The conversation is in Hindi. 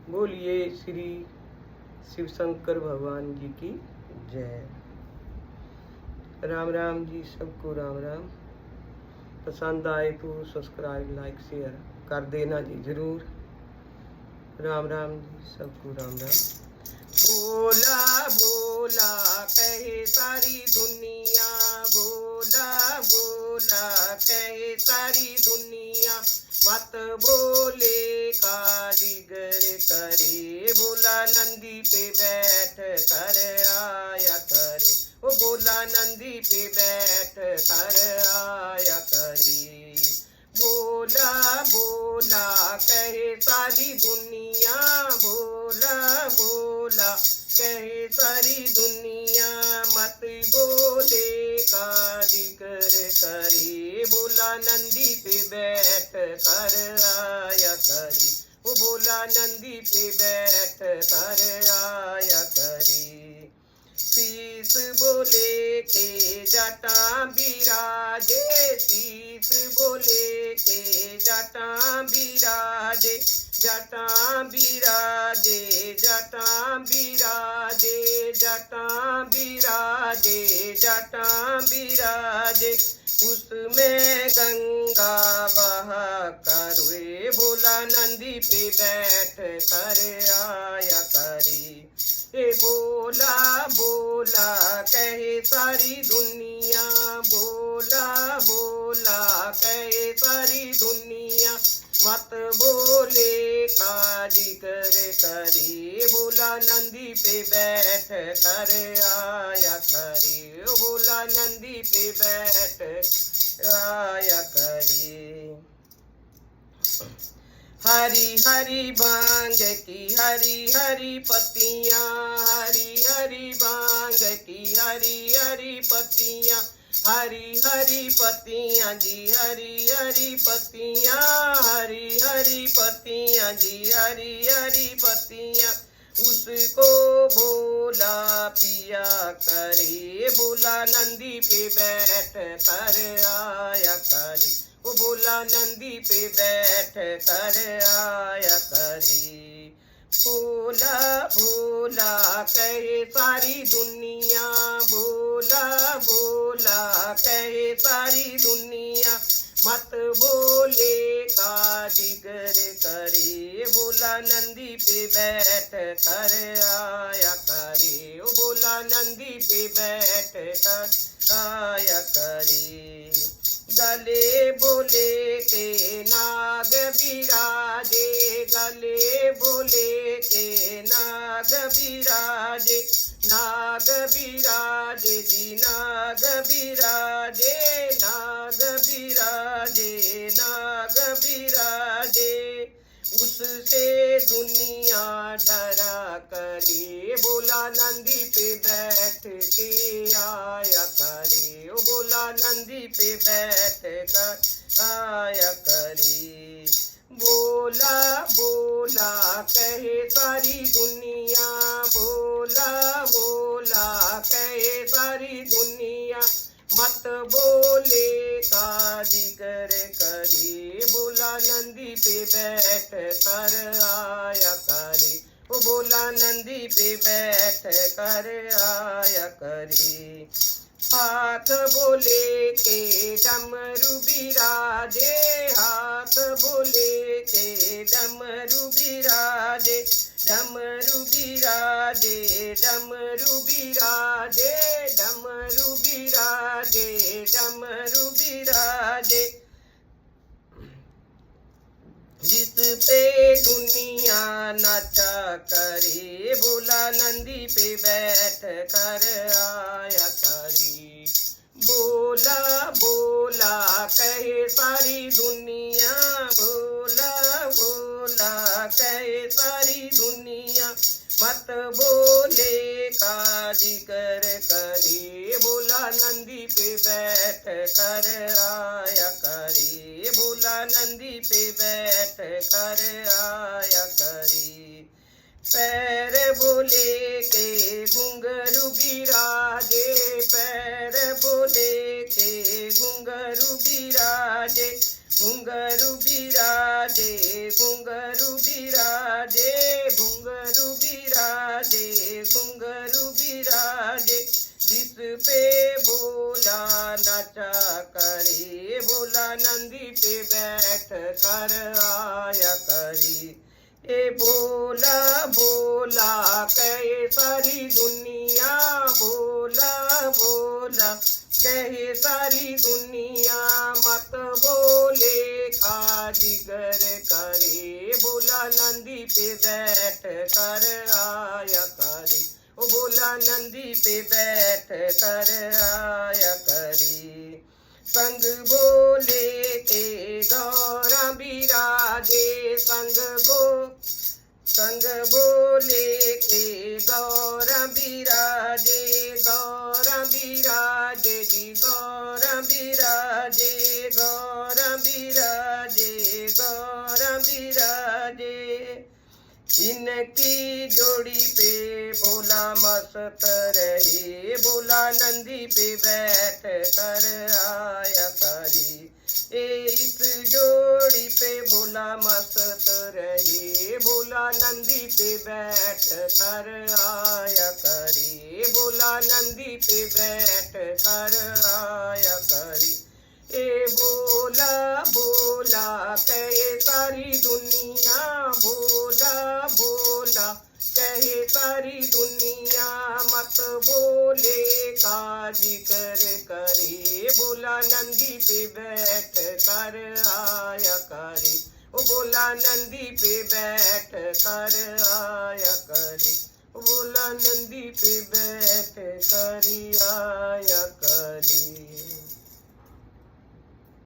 बोलिए श्री शिव शंकर भगवान जी की जय। राम राम जी, सबको राम राम। पसंद आए तो सब्सक्राइब लाइक शेयर कर देना जी जरूर। राम राम जी, सबको राम राम। बोला बोला कहे सारी दुनिया, बोला बोला कहे सारी दुनिया, मत बोले कारीगर करे, बोला नंदी पे बैठ कर आया करे, वो बोला नंदी पे बैठ कर आया करे। बोला बोला कहे सारी दुनिया, बोला बोला कहे सारी दुनिया, मत बोले कारीगर करे, बोला नंदी पे बैठ कर आया करे, वो बोला नंदी पे बैठ कर आया करे। शीस बोले के जटा बिराजे, शीस बोले के जटा बिराजे, जटा बिराजे, जटा बिराजे, जटा बिराजे, जटा बिराजे, उसमें गंगा बहा करुए, बोला नंदी पे बैठ कर आया करे। ए बोला बोला कहे सारी दुनिया, बोला बोला कहे सारी दुनिया, मत बोले कारीगर करे, बोला नंदी पे बैठ कर आया करे, बोला नंदी पे बैठ आया करे। हरी हरी बांग की हरी हरी पत्तियां, हरी हरी बांग की हरी हरी पत्तियां, हरी हरी पत्तियां जी, हरी हरी पत्तियां, हरी हरी पत्तियां जी, हरी हरी पत्तियां, उसको बोला पिया करे, बोला नंदी पे बैठ कर आया करे, वो बोला नंदी पे बैठ कर आया करे। बोला बोला कहे सारी दुनिया, बोला बोला कहे सारी दुनिया, मत बोले कारीगर करे, बोला नंदी पे बैठ कर आया करे, वो बोला नंदी पे बैठ कर आया करे। गले बोले के नाग बिराजे, गले बोले के नाग बिराजे, नाग बिराजे जी, नाग बिराजे, नाग बिराजे, नाग बिराजे, उससे दुनिया डरा करे, बोला नंदी पे बैठ के आया करे, वो बोला नंदी पे बैठ कर आया करे। बोला बोला कहे सारी दुनिया, बोला बोला कहे सारी दुनिया, मत बोले कारीगर करे, बोला नंदी पे बैठ कर आया करे, वो बोला नंदी पे बैठ कर आया करे। हाथ बोले के डमरू बिराजे, हाथ बोले के डमरू बिराजे, डमरू बिराजे, डमरू बिराजे, डमरू बिराजे, डमरू बिराजे, जिस पे दुनिया नाचा करे, बोला नंदी पे बैठ कर आया करे। बोला बोला कहे सारी दुनिया, बोला बोला कहे सारी दुनिया, मत बोले कारीगर करे, बोला नंदी पे बैठ कर आया करे, बोला नंदी पे बैठ कर आया करे। पैर बोले के घुंघरू बिराजे, पैर बोले के घुंघरू बिराजे, घुंघरू बिराजे, घुंघरू बिराजे, घुंघरू बिराजे, जिस पे भोला नाचा करे, भोला नंदी पे बैठ कर आया करी। ए भोला भोला कहे सारी दुनिया, भोला भोला कहे सारी दुनिया, मत बोले का जिगर करे, भोला नंदी पे बैठ कर आया करे, ओ भोला नंदी पे बैठ कर आया करी। संग बोले के गौरा बिराजे, संग बोले के गौरा बिराजे, गौरा बिराजे जी, गौरा बिराजे, गौरा बिराजे, गौरा बिराजे। इनकी जोड़ी पे भोला मस्त रहे, भोला नंदी पे बैठ कर आया करी। इस जोड़ी पे भोला मस्त रहे, भोला नंदी पे बैठ कर आया करी, भोला नंदी पे बैठ कर आया करी। ए भोला भोला कहे सारी दुनिया, भोला भोला कहे सारी दुनिया, मत बोले का जिक्र करे, भोला नंदी पे बैठ कर आया करे, ओ भोला नंदी पे बैठ कर आया करे, भोला नंदी पे बैठ कर आया करे।